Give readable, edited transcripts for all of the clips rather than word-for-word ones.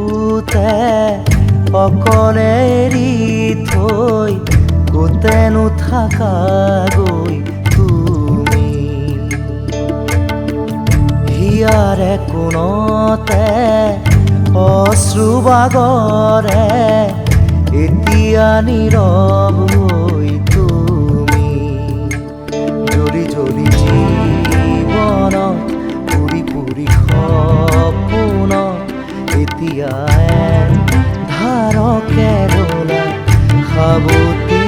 গুপুতে অকলে এৰি থৈ ক'তেনো থাকাগৈ তুমি হিয়াৰে কোণতে অশ্ৰুবাগৰে এতিয়া নীৰৱ হৈ তুমি জ্বলি জ্বলি জীৱনত পুৰি পুৰি সপোনত এতিয়া ধাৰকে ৰলা সাৱতি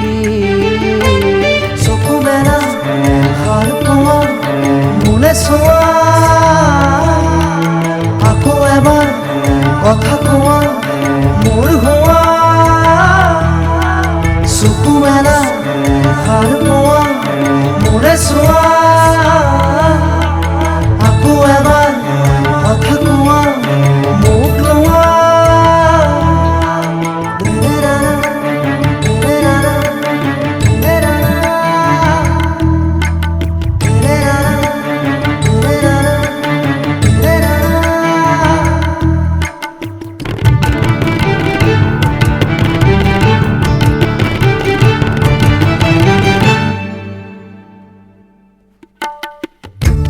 চকু মেলা সাৰ পোৱা মোলে চোৱা আকৌ এবাৰ কথা কোৱা মোৰ হোৱা চকু মেলা সাৰ পোৱা মোলে চোৱা আকৌ এবাৰ কথা কোৱা মোক লোৱা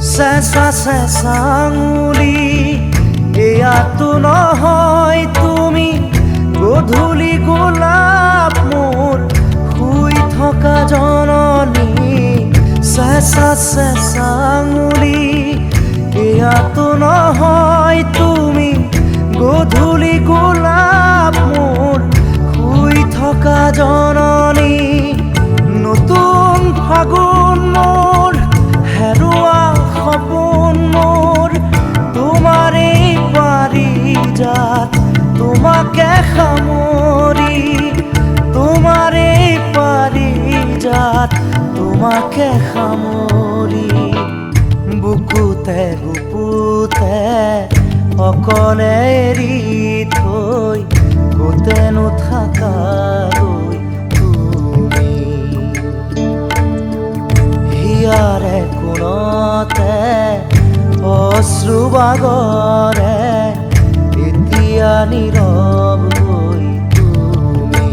চেঁচা চেঁচা আঙুলি এয়াতো নহয় তুমি গধূলি গোলাপ মোৰ শুই থকা জননী চেঁচা চেঁচা আঙুলি এয়াতো নহয় তুমি গধূলি গোলাপ মোৰ শুই থকা জননী নতুন ফাগুন মোৰ হেৰুৱা সপোন মোৰ তোমাৰে পাৰিজাত তোমাকে সামৰি তোমাৰে পাৰিজাত তোমাকে সামৰি বুকুতে গুপুতে অকলে এৰি থৈ ক'তেনো থাকাগৈ তুমি হিয়াৰে কোণতে অশ্ৰুবাগৰে এতিয়া নীৰৱ হৈ তুমি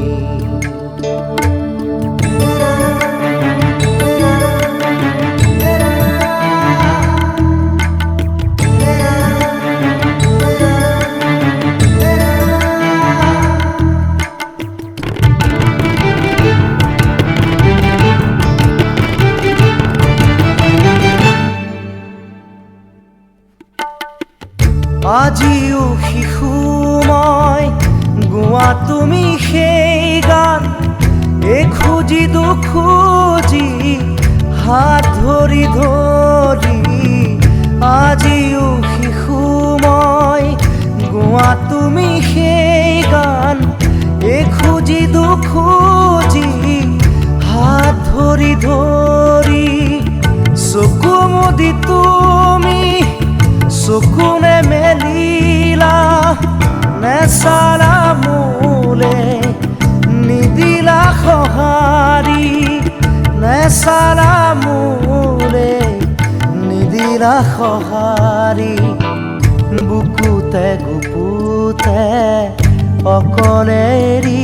আজিও শিশু মই গোৱা তুমি সেই গান এখুজি দুখুজি হাত ধৰি ধৰি আজিও শিশু মই গোৱা তুমি সেই গান এখুজি দুখুজি হাত ধৰি ধৰি চকু মুদি তুমি চকুনে মেলিলা নেচালা মোলে নিদিলা সঁহাৰি নেচালা মোলে নিদিলা সঁহাৰি বুকুতে গুপুতে অকলে এৰি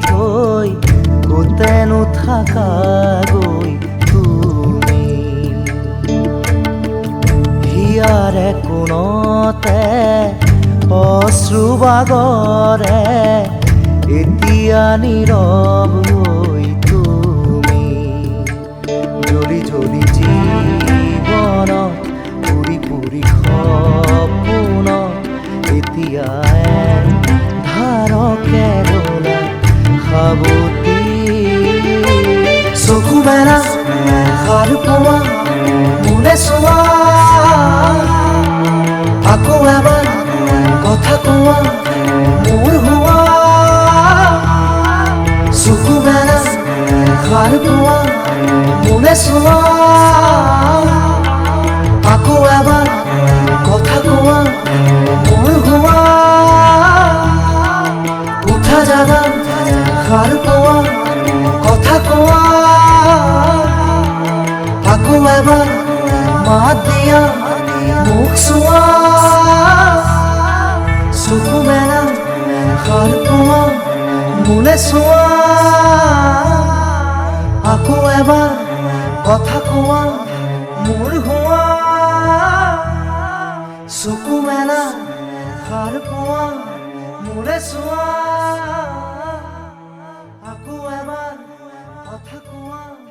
থৈ ক'তেনো থাকাগৈ তুমি হিয়াৰে কোণতে অশ্ৰুবাগৰে এতিয়া নীৰৱ হৈ তুমি জ্বলি জ্বলি জীৱনত পুৰি পুৰি সপোনত এতিয়া ধাৰকে ৰলা সাৱতি চকু মেলা সাৰ পোৱা মোলে চোৱা আকৌ এবাৰ কথা কোৱা মোৰ হোৱা চকু মেলা সাৰ পোৱা মোলে চোৱা আকৌ এবাৰ কথা কোৱা মোৰ হোৱা উঠা জাগা সাৰ পোৱা কথা কোৱা আকৌ এবাৰ মাত দিয়া মোক চোৱা চকু মেলা মোলে চোৱা আকৌ এবাৰ কথা কোৱা মোৰ হোৱা চকু মেলা সাৰ পোৱা মোলে চোৱা আকৌ এবাৰ কথা কোৱা